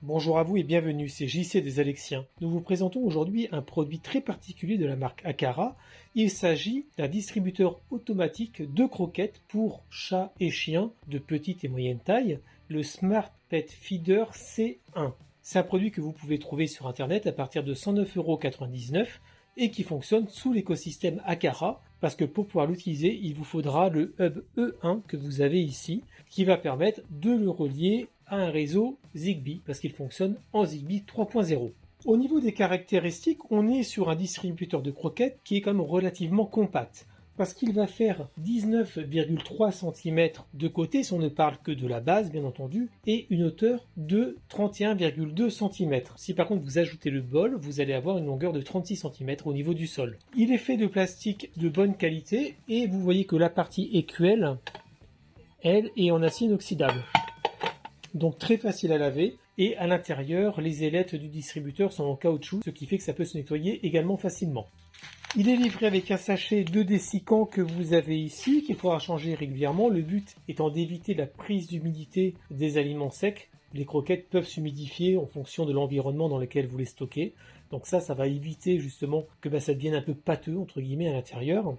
Bonjour à vous et bienvenue, c'est JC des Alexiens. Nous vous présentons aujourd'hui un produit très particulier de la marque Akara. Il s'agit d'un distributeur automatique de croquettes pour chats et chiens de petite et moyenne taille, le Smart Pet Feeder C1. C'est un produit que vous pouvez trouver sur internet à partir de 109,99 € et qui fonctionne sous l'écosystème Akara, parce que pour pouvoir l'utiliser, il vous faudra le hub E1 que vous avez ici, qui va permettre de le relier à un réseau Zigbee, parce qu'il fonctionne en Zigbee 3.0. Au niveau des caractéristiques, on est sur un distributeur de croquettes qui est quand même relativement compact, parce qu'il va faire 19,3 cm de côté, si on ne parle que de la base bien entendu, et une hauteur de 31,2 cm. Si par contre vous ajoutez le bol, vous allez avoir une longueur de 36 cm au niveau du sol. Il est fait de plastique de bonne qualité, et vous voyez que la partie écuelle, elle, est en acier inoxydable. Donc très facile à laver, et à l'intérieur, les ailettes du distributeur sont en caoutchouc, ce qui fait que ça peut se nettoyer également facilement. Il est livré avec un sachet de dessicant que vous avez ici, qu'il faudra changer régulièrement, le but étant d'éviter la prise d'humidité des aliments secs. Les croquettes peuvent s'humidifier en fonction de l'environnement dans lequel vous les stockez, donc ça va éviter justement que ça devienne un peu pâteux entre guillemets à l'intérieur.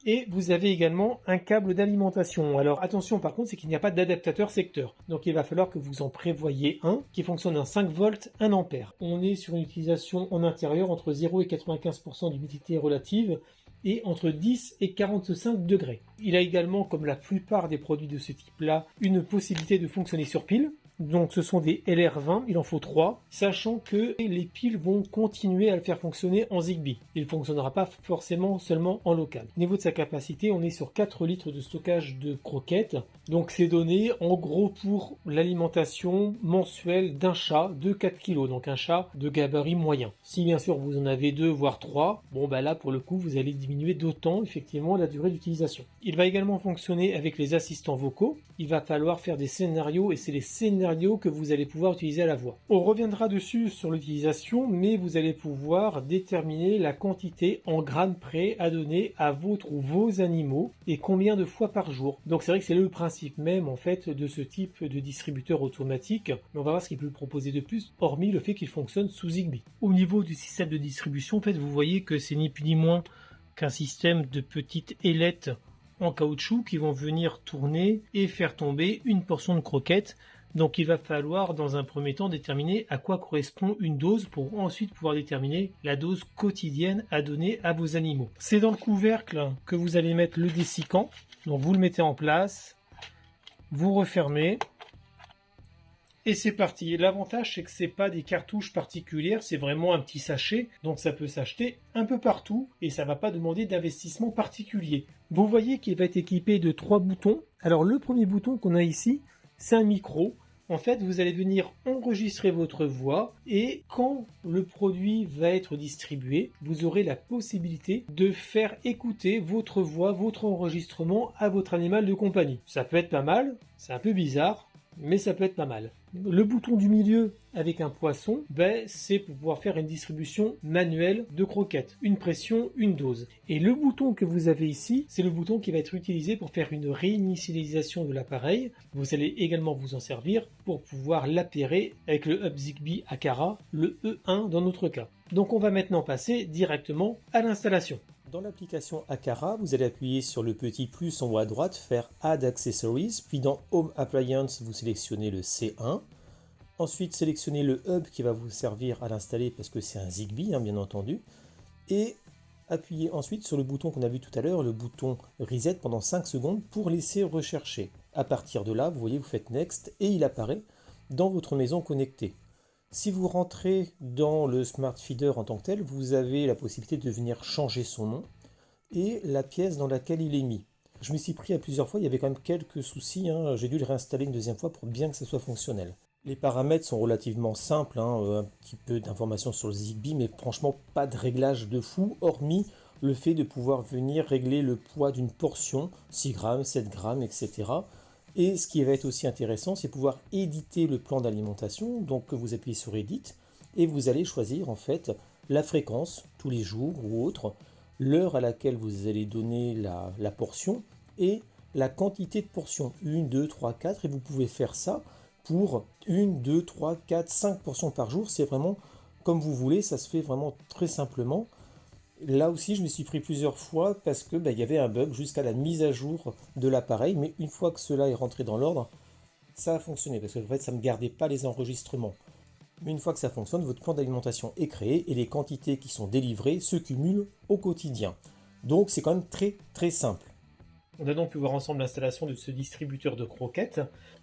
Et vous avez également un câble d'alimentation. Alors attention par contre, c'est qu'il n'y a pas d'adaptateur secteur. Donc il va falloir que vous en prévoyez un qui fonctionne à 5 volts 1 ampère. On est sur une utilisation en intérieur entre 0 et 95% d'humidité relative et entre 10 et 45 degrés. Il a également, comme la plupart des produits de ce type-là, une possibilité de fonctionner sur pile. Donc ce sont des LR20, il en faut 3, sachant que les piles vont continuer à le faire fonctionner en Zigbee. Il ne fonctionnera pas forcément seulement en local. Au niveau de sa capacité, on est sur 4 litres de stockage de croquettes. Donc c'est donné en gros pour l'alimentation mensuelle d'un chat de 4 kg, donc un chat de gabarit moyen. Si bien sûr vous en avez 2 voire 3, là pour le coup vous allez diminuer d'autant effectivement la durée d'utilisation. Il va également fonctionner avec les assistants vocaux. Il va falloir faire des scénarios et c'est les scénarios que vous allez pouvoir utiliser à la voix. On reviendra dessus sur l'utilisation, mais vous allez pouvoir déterminer la quantité en grammes près à donner à votre ou vos animaux et combien de fois par jour. Donc c'est vrai que c'est le principe même en fait de ce type de distributeur automatique, mais on va voir ce qu'il peut proposer de plus, hormis le fait qu'il fonctionne sous Zigbee. Au niveau du système de distribution, en fait, vous voyez que c'est ni plus ni moins qu'un système de petites ailettes en caoutchouc qui vont venir tourner et faire tomber une portion de croquettes. Donc il va falloir dans un premier temps déterminer à quoi correspond une dose pour ensuite pouvoir déterminer la dose quotidienne à donner à vos animaux. C'est dans le couvercle que vous allez mettre le dessicant. Donc vous le mettez en place, vous refermez et c'est parti. L'avantage c'est que c'est pas des cartouches particulières, c'est vraiment un petit sachet, donc ça peut s'acheter un peu partout et ça va pas demander d'investissement particulier. Vous voyez qu'il va être équipé de 3 boutons. Alors le premier bouton qu'on a ici, c'est un micro. En fait, vous allez venir enregistrer votre voix et quand le produit va être distribué, vous aurez la possibilité de faire écouter votre voix, votre enregistrement à votre animal de compagnie. Ça peut être pas mal, c'est un peu bizarre, mais ça peut être pas mal. Le bouton du milieu avec un poisson, c'est pour pouvoir faire une distribution manuelle de croquettes. Une pression, une dose. Et le bouton que vous avez ici, c'est le bouton qui va être utilisé pour faire une réinitialisation de l'appareil. Vous allez également vous en servir pour pouvoir l'appairer avec le hub Zigbee Akara, le E1 dans notre cas. Donc on va maintenant passer directement à l'installation. Dans l'application Akara, vous allez appuyer sur le petit plus en haut à droite, faire Add Accessories, puis dans Home Appliance, vous sélectionnez le C1. Ensuite, sélectionnez le hub qui va vous servir à l'installer parce que c'est un Zigbee, bien entendu. Et appuyez ensuite sur le bouton qu'on a vu tout à l'heure, le bouton Reset pendant 5 secondes pour laisser rechercher. À partir de là, vous voyez, vous faites Next et il apparaît dans votre maison connectée. Si vous rentrez dans le Smart Feeder en tant que tel, vous avez la possibilité de venir changer son nom et la pièce dans laquelle il est mis. Je me suis pris à plusieurs fois, il y avait quand même quelques soucis, j'ai dû le réinstaller une deuxième fois pour bien que ça soit fonctionnel. Les paramètres sont relativement simples, un petit peu d'informations sur le Zigbee, mais franchement pas de réglage de fou, hormis le fait de pouvoir venir régler le poids d'une portion, 6 grammes, 7 grammes, etc. Et ce qui va être aussi intéressant, c'est pouvoir éditer le plan d'alimentation. Donc vous appuyez sur Edit et vous allez choisir en fait la fréquence tous les jours ou autre, l'heure à laquelle vous allez donner la portion et la quantité de portions, 1, 2, 3, 4, et vous pouvez faire ça pour 1, 2, 3, 4, 5 portions par jour. C'est vraiment comme vous voulez, ça se fait vraiment très simplement. Là aussi, je me suis pris plusieurs fois parce que il y avait un bug jusqu'à la mise à jour de l'appareil, mais une fois que cela est rentré dans l'ordre, ça a fonctionné parce que en fait, ça ne me gardait pas les enregistrements. Mais une fois que ça fonctionne, votre plan d'alimentation est créé et les quantités qui sont délivrées se cumulent au quotidien. Donc c'est quand même très très simple. On a donc pu voir ensemble l'installation de ce distributeur de croquettes.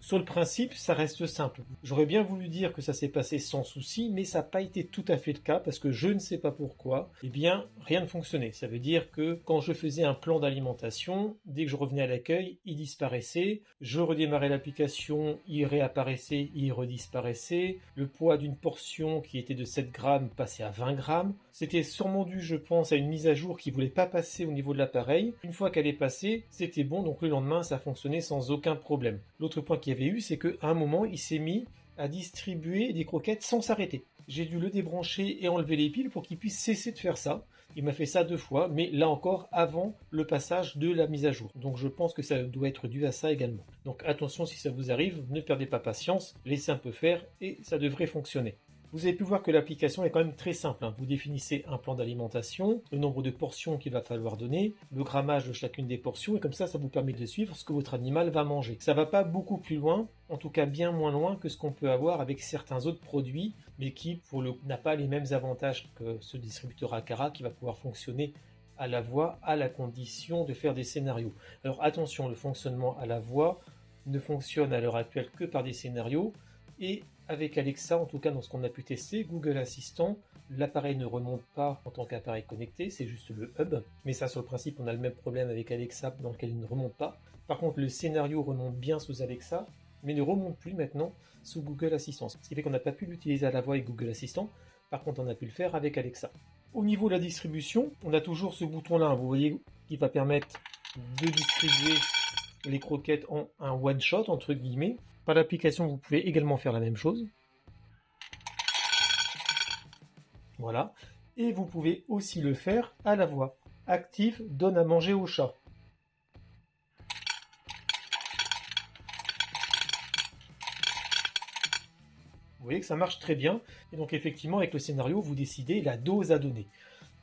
Sur le principe, ça reste simple. J'aurais bien voulu dire que ça s'est passé sans souci, mais ça n'a pas été tout à fait le cas parce que je ne sais pas pourquoi. Eh bien, rien ne fonctionnait. Ça veut dire que quand je faisais un plan d'alimentation, dès que je revenais à l'accueil, il disparaissait. Je redémarrais l'application, il réapparaissait, il redisparaissait. Le poids d'une portion qui était de 7 grammes passait à 20 grammes. C'était sûrement dû, je pense, à une mise à jour qui ne voulait pas passer au niveau de l'appareil. Une fois qu'elle est passée, c'était bon, donc le lendemain, ça fonctionnait sans aucun problème. L'autre point qu'il y avait eu, c'est qu'à un moment, il s'est mis à distribuer des croquettes sans s'arrêter. J'ai dû le débrancher et enlever les piles pour qu'il puisse cesser de faire ça. Il m'a fait ça 2 fois, mais là encore avant le passage de la mise à jour. Donc je pense que ça doit être dû à ça également. Donc attention, si ça vous arrive, ne perdez pas patience, laissez un peu faire et ça devrait fonctionner. Vous avez pu voir que l'application est quand même très simple. Vous définissez un plan d'alimentation, le nombre de portions qu'il va falloir donner, le grammage de chacune des portions, et comme ça vous permet de suivre ce que votre animal va manger. Ça ne va pas beaucoup plus loin, en tout cas bien moins loin que ce qu'on peut avoir avec certains autres produits, mais qui n'a pas les mêmes avantages que ce distributeur Aqara qui va pouvoir fonctionner à la voix à la condition de faire des scénarios. Alors attention, le fonctionnement à la voix ne fonctionne à l'heure actuelle que par des scénarios, et avec Alexa, en tout cas dans ce qu'on a pu tester, Google Assistant, l'appareil ne remonte pas en tant qu'appareil connecté, c'est juste le hub. Mais ça, sur le principe, on a le même problème avec Alexa dans lequel il ne remonte pas. Par contre, le scénario remonte bien sous Alexa, mais ne remonte plus maintenant sous Google Assistant. Ce qui fait qu'on n'a pas pu l'utiliser à la voix avec Google Assistant. Par contre, on a pu le faire avec Alexa. Au niveau de la distribution, on a toujours ce bouton-là, vous voyez, qui va permettre de distribuer les croquettes en un one-shot, entre guillemets. Par l'application, vous pouvez également faire la même chose. Voilà. Et vous pouvez aussi le faire à la voix. Active, donne à manger au chat. Vous voyez que ça marche très bien. Et donc effectivement, avec le scénario, vous décidez la dose à donner.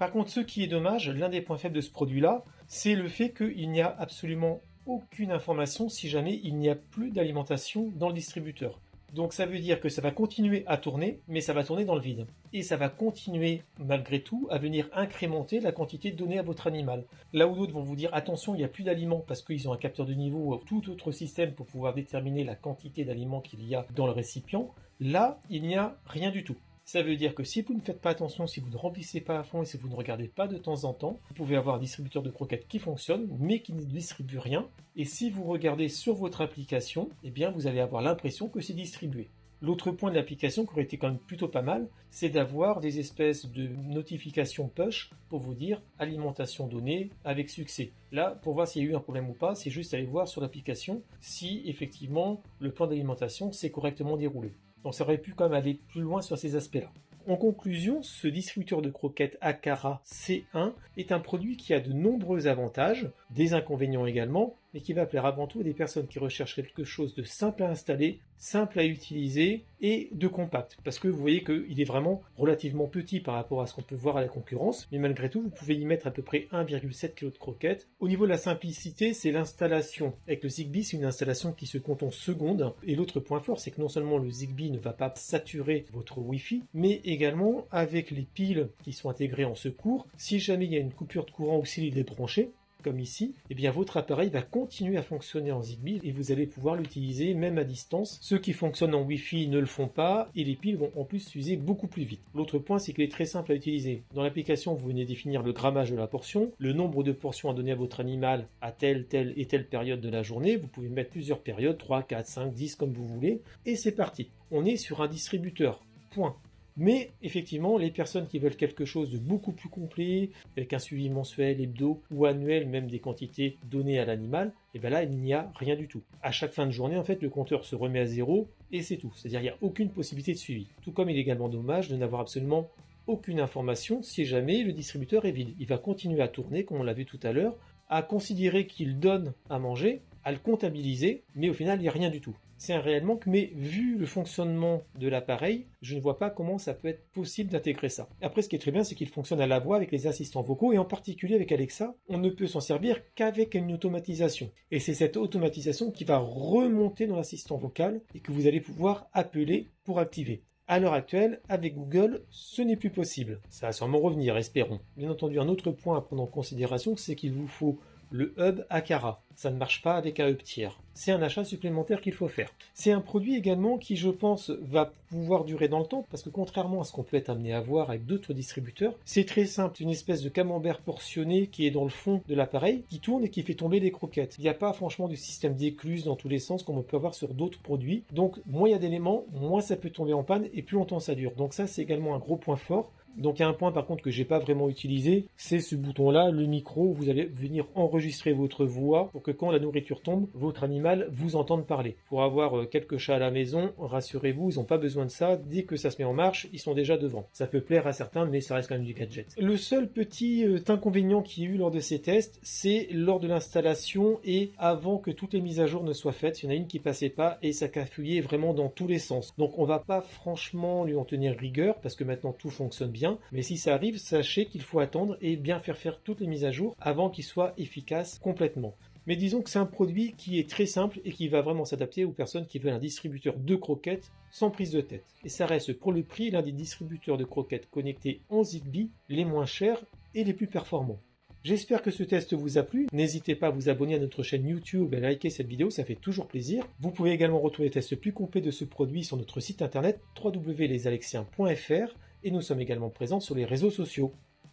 Par contre, ce qui est dommage, l'un des points faibles de ce produit-là, c'est le fait qu'il n'y a absolument aucune information si jamais il n'y a plus d'alimentation dans le distributeur. Donc ça veut dire que ça va continuer à tourner, mais ça va tourner dans le vide. Et ça va continuer, malgré tout, à venir incrémenter la quantité donnée à votre animal. Là où d'autres vont vous dire, attention, il n'y a plus d'aliments parce qu'ils ont un capteur de niveau ou tout autre système pour pouvoir déterminer la quantité d'aliments qu'il y a dans le récipient, là, il n'y a rien du tout. Ça veut dire que si vous ne faites pas attention, si vous ne remplissez pas à fond et si vous ne regardez pas de temps en temps, vous pouvez avoir un distributeur de croquettes qui fonctionne mais qui ne distribue rien. Et si vous regardez sur votre application, eh bien vous allez avoir l'impression que c'est distribué. L'autre point de l'application qui aurait été quand même plutôt pas mal, c'est d'avoir des espèces de notifications push pour vous dire alimentation donnée avec succès. Là, pour voir s'il y a eu un problème ou pas, c'est juste aller voir sur l'application si effectivement le plan d'alimentation s'est correctement déroulé. Donc ça aurait pu quand même aller plus loin sur ces aspects-là. En conclusion, ce distributeur de croquettes Aqara C1 est un produit qui a de nombreux avantages, des inconvénients également, mais qui va plaire avant tout à des personnes qui recherchent quelque chose de simple à installer, simple à utiliser et de compact. Parce que vous voyez qu'il est vraiment relativement petit par rapport à ce qu'on peut voir à la concurrence, mais malgré tout, vous pouvez y mettre à peu près 1,7 kg de croquettes. Au niveau de la simplicité, c'est l'installation. Avec le Zigbee, c'est une installation qui se compte en secondes. Et l'autre point fort, c'est que non seulement le Zigbee ne va pas saturer votre Wi-Fi, mais également avec les piles qui sont intégrées en secours, si jamais il y a une coupure de courant ou s'il est débranché, comme ici, eh bien votre appareil va continuer à fonctionner en Zigbee et vous allez pouvoir l'utiliser même à distance. Ceux qui fonctionnent en Wi-Fi ne le font pas et les piles vont en plus s'user beaucoup plus vite. L'autre point, c'est qu'il est très simple à utiliser. Dans l'application, vous venez définir le grammage de la portion, le nombre de portions à donner à votre animal à telle et telle période de la journée. Vous pouvez mettre plusieurs périodes, 3, 4, 5, 10 comme vous voulez, et c'est parti. On est sur un distributeur. Point. Mais effectivement, les personnes qui veulent quelque chose de beaucoup plus complet, avec un suivi mensuel, hebdo ou annuel, même des quantités données à l'animal, et bien là, il n'y a rien du tout. À chaque fin de journée, en fait, le compteur se remet à zéro et c'est tout. C'est-à-dire qu'il n'y a aucune possibilité de suivi. Tout comme il est également dommage de n'avoir absolument aucune information si jamais le distributeur est vide. Il va continuer à tourner, comme on l'a vu tout à l'heure, à considérer qu'il donne à manger, à le comptabiliser, mais au final, il n'y a rien du tout. c'est un réel manque, mais vu le fonctionnement de l'appareil, je ne vois pas comment ça peut être possible d'intégrer ça. Après, ce qui est très bien, c'est qu'il fonctionne à la voix avec les assistants vocaux, et en particulier avec Alexa, on ne peut s'en servir qu'avec une automatisation. Et c'est cette automatisation qui va remonter dans l'assistant vocal et que vous allez pouvoir appeler pour activer. À l'heure actuelle, avec Google, ce n'est plus possible. Ça va sûrement revenir, espérons. Bien entendu, un autre point à prendre en considération, c'est qu'il vous faut le hub Aqara. Ça ne marche pas avec un hub tiers. C'est un achat supplémentaire qu'il faut faire. C'est un produit également qui, je pense, va pouvoir durer dans le temps, parce que contrairement à ce qu'on peut être amené à voir avec d'autres distributeurs, c'est très simple, une espèce de camembert portionné qui est dans le fond de l'appareil, qui tourne et qui fait tomber les croquettes. Il n'y a pas franchement de système d'écluse dans tous les sens comme on peut avoir sur d'autres produits. Donc moins il y a d'éléments, moins ça peut tomber en panne et plus longtemps ça dure. Donc ça c'est également un gros point fort. Donc il y a un point par contre que j'ai pas vraiment utilisé, c'est ce bouton là, le micro, où vous allez venir enregistrer votre voix pour que quand la nourriture tombe, votre animal vous entende parler. Pour avoir quelques chats à la maison, rassurez-vous, ils n'ont pas besoin de ça, dès que ça se met en marche, ils sont déjà devant. Ça peut plaire à certains, mais ça reste quand même du gadget. Le seul petit inconvénient qu'il y a eu lors de ces tests, c'est lors de l'installation et avant que toutes les mises à jour ne soient faites, il y en a une qui passait pas et ça cafouillait vraiment dans tous les sens. Donc on va pas franchement lui en tenir rigueur, parce que maintenant tout fonctionne bien. Mais si ça arrive, sachez qu'il faut attendre et bien faire toutes les mises à jour avant qu'il soit efficace complètement. Mais disons que c'est un produit qui est très simple et qui va vraiment s'adapter aux personnes qui veulent un distributeur de croquettes sans prise de tête. Et ça reste pour le prix l'un des distributeurs de croquettes connectés en Zigbee les moins chers et les plus performants. J'espère que ce test vous a plu. N'hésitez pas à vous abonner à notre chaîne YouTube et à liker cette vidéo, ça fait toujours plaisir. Vous pouvez également retrouver les tests plus complets de ce produit sur notre site internet www.lesalexiens.fr et nous sommes également présents sur les réseaux sociaux.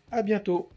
À bientôt!